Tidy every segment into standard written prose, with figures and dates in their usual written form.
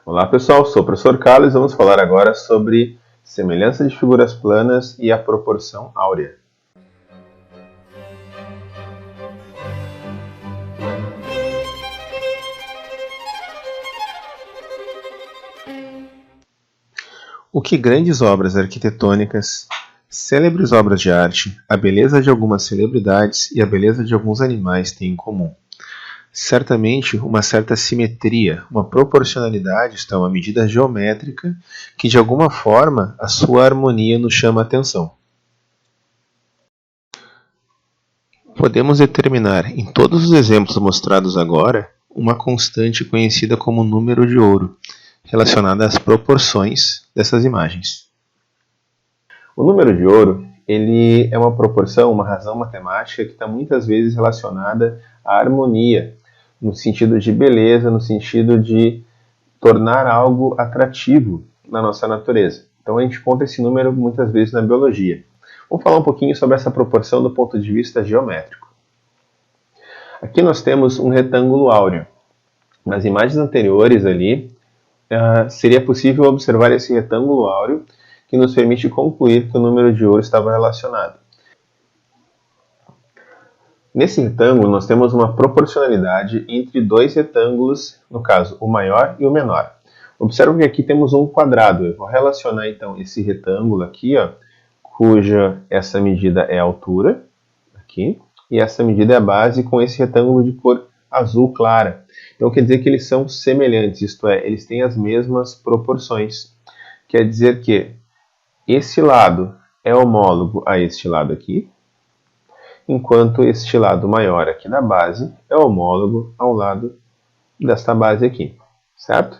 Olá pessoal, sou o professor Carlos e vamos falar agora sobre semelhança de figuras planas e a proporção áurea. O que grandes obras arquitetônicas, célebres obras de arte, a beleza de algumas celebridades e a beleza de alguns animais têm em comum? Certamente, uma certa simetria, uma proporcionalidade está uma medida geométrica que, de alguma forma, a sua harmonia nos chama a atenção. Podemos determinar, em todos os exemplos mostrados agora, uma constante conhecida como número de ouro, relacionada às proporções dessas imagens. O número de ouro ele é uma proporção, uma razão matemática que está muitas vezes relacionada à harmonia, no sentido de beleza, no sentido de tornar algo atrativo na nossa natureza. Então a gente conta esse número muitas vezes na biologia. Vamos falar um pouquinho sobre essa proporção do ponto de vista geométrico. Aqui nós temos um retângulo áureo. Nas imagens anteriores ali, seria possível observar esse retângulo áureo que nos permite concluir que o número de ouro estava relacionado. Nesse retângulo, nós temos uma proporcionalidade entre dois retângulos, no caso, o maior e o menor. Observe que aqui temos um quadrado. Eu vou relacionar, então, esse retângulo aqui, cuja essa medida é a altura, aqui, e essa medida é a base, com esse retângulo de cor azul clara. Então, quer dizer que eles são semelhantes, isto é, eles têm as mesmas proporções. Quer dizer que esse lado é homólogo a este lado aqui, enquanto este lado maior aqui na base é homólogo ao lado desta base aqui, certo?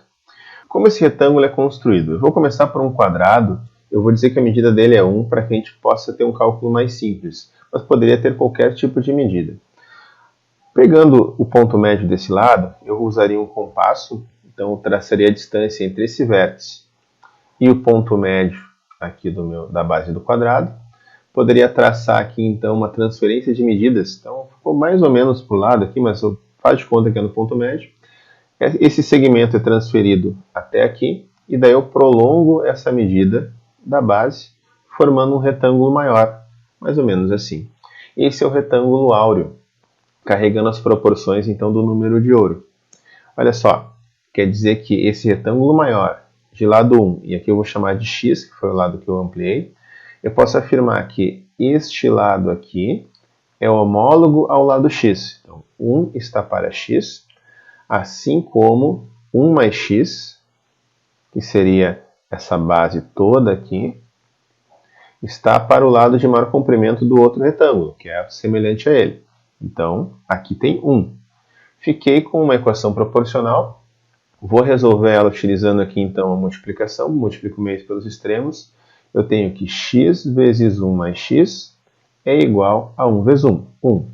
Como esse retângulo é construído? Eu vou começar por um quadrado, eu vou dizer que a medida dele é 1 para que a gente possa ter um cálculo mais simples, mas poderia ter qualquer tipo de medida. Pegando o ponto médio desse lado, eu usaria um compasso, então eu traçaria a distância entre esse vértice e o ponto médio aqui da base do quadrado. Poderia traçar aqui então uma transferência de medidas, então ficou mais ou menos para o lado aqui, mas faz de conta que é no ponto médio. Esse segmento é transferido até aqui, e daí eu prolongo essa medida da base, formando um retângulo maior, mais ou menos assim. Esse é o retângulo áureo, carregando as proporções então do número de ouro. Olha só, quer dizer que esse retângulo maior, de lado 1, e aqui eu vou chamar de x, que foi o lado que eu ampliei, eu posso afirmar que este lado aqui é homólogo ao lado x. Então, 1 está para x, assim como 1 mais x, que seria essa base toda aqui, está para o lado de maior comprimento do outro retângulo, que é semelhante a ele. Então, aqui tem 1. Fiquei com uma equação proporcional. Vou resolver ela utilizando aqui então a multiplicação. Multiplico meios pelos extremos. Eu tenho que x vezes 1 mais x é igual a 1 vezes 1, 1.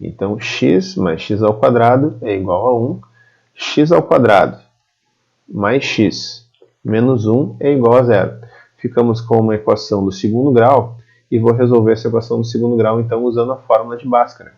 Então, x mais x ao quadrado é igual a 1. X ao quadrado mais x menos 1 é igual a 0. Ficamos com uma equação do segundo grau e vou resolver essa equação do segundo grau então usando a fórmula de Bhaskara.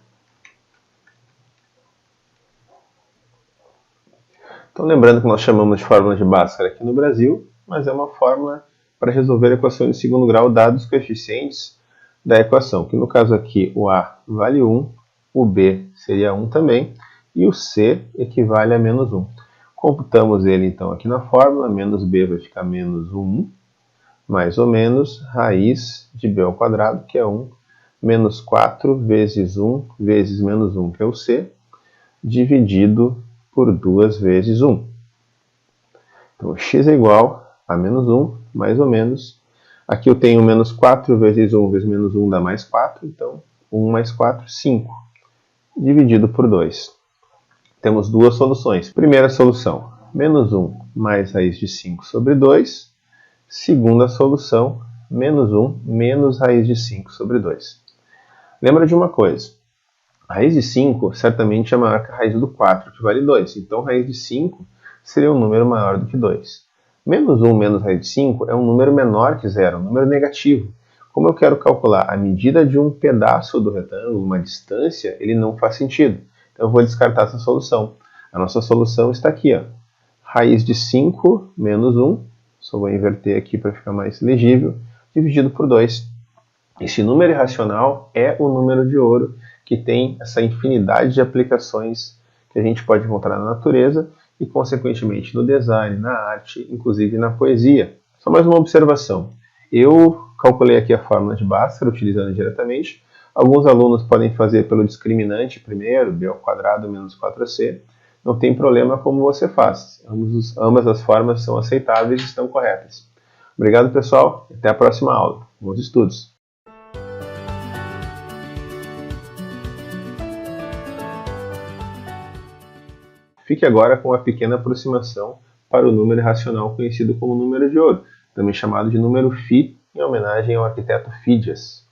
Então, lembrando que nós chamamos de fórmula de Bhaskara aqui no Brasil, mas é uma fórmula para resolver equações de segundo grau dados os coeficientes da equação, que no caso aqui o A vale 1, o B seria 1 também, e o C equivale a menos 1. Computamos ele então aqui na fórmula, menos B vai ficar menos 1, mais ou menos raiz de B ao quadrado, que é 1, menos 4 vezes 1 vezes menos 1, que é o C, dividido por 2 vezes 1. Então, x é igual a menos 1, mais ou menos. Aqui eu tenho menos 4 vezes 1 vezes menos 1 dá mais 4, então 1 mais 4, 5, dividido por 2. Temos duas soluções. Primeira solução, menos 1 mais raiz de 5 sobre 2. Segunda solução, menos 1 menos raiz de 5 sobre 2. Lembra de uma coisa, a raiz de 5 certamente é maior que a raiz do 4, que vale 2. Então, a raiz de 5 seria um número maior do que 2. Menos 1 menos raiz de 5 é um número menor que 0, um número negativo. Como eu quero calcular a medida de um pedaço do retângulo, uma distância, ele não faz sentido. Então, eu vou descartar essa solução. A nossa solução está aqui, raiz de 5 menos 1, só vou inverter aqui para ficar mais legível, dividido por 2. Esse número irracional é o número de ouro que tem essa infinidade de aplicações que a gente pode encontrar na natureza e, consequentemente, no design, na arte, inclusive na poesia. Só mais uma observação. Eu calculei aqui a fórmula de Bhaskara utilizando diretamente. Alguns alunos podem fazer pelo discriminante primeiro, b ao quadrado menos 4ac. Não tem problema como você faz. Ambas as formas são aceitáveis e estão corretas. Obrigado, pessoal. Até a próxima aula. Bons estudos! Fique agora com uma pequena aproximação para o número irracional conhecido como número de ouro, também chamado de número Φ, em homenagem ao arquiteto Fídias.